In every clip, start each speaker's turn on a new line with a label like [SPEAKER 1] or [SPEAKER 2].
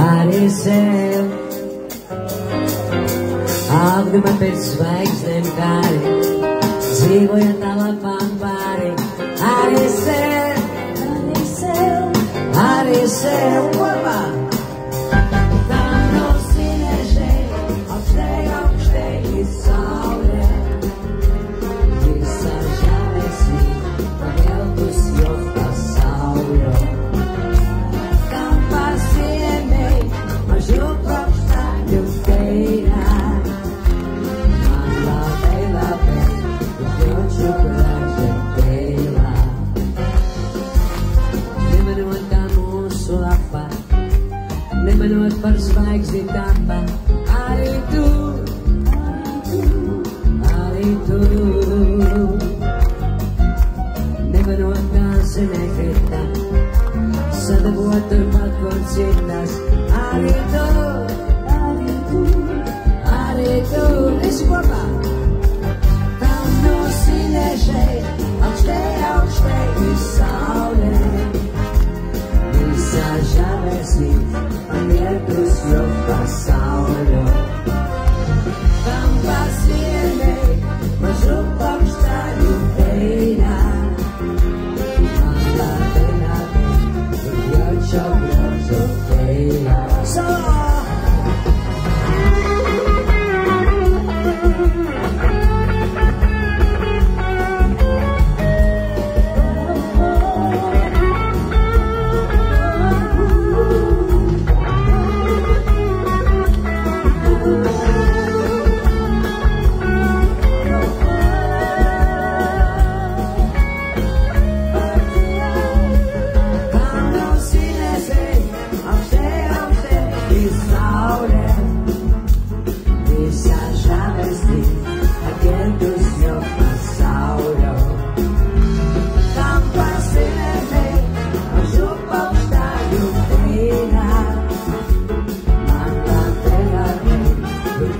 [SPEAKER 1] arī sev. Augdi man pēc zvaigznēm kāri, dzīvoja tālākām pāri. Arī sev, arī sev kopā. Tam no sinežē, augstē ir saule. Visa žēlestība, paveltus jau pasaulio. Kam pasiemei, mažu paukštāļu teirā. Man labai, jauču gražu teilā. Nemanot kā mūsu lapa, nemanot par zvaigzni tapa. Arī tu, arī tu. Nemanot kā zemē krita, sadabot turpat kur citas. Arī tu, arī tu. Visi kopā. Tam no sinežai, augstē ir saule. Visa žēlestība, panietus jau pasaulio. Tam pasiemei, mažu paukštāļu teirā. Man labai,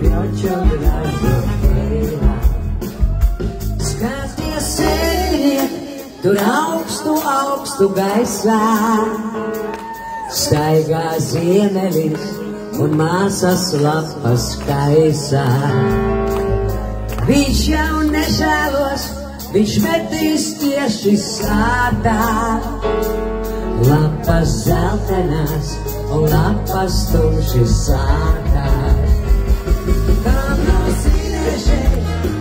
[SPEAKER 1] jauču gražu teilā. Skaties sēniet, tur augstu gaisā. Staigā ziemelis un māsas lapas kaisā. Viņš jau nežēlos, viņš metīs tieši sātā. Lapas zeltenās un lapas tumši sākās. Tam no sinežai,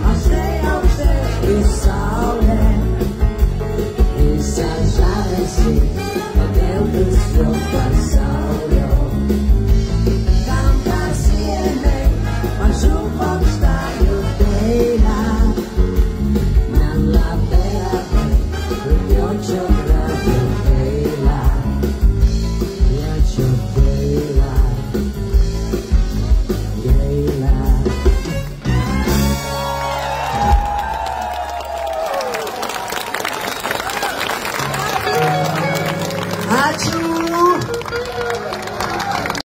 [SPEAKER 1] augstē ir saule. Visa žēlestība, paveltus jau pasaulio. Tam pasiemei, mažu paukštāļu teirā. Man labai, jauču gražu teilā. Jauču teilā, teilā. Ačiū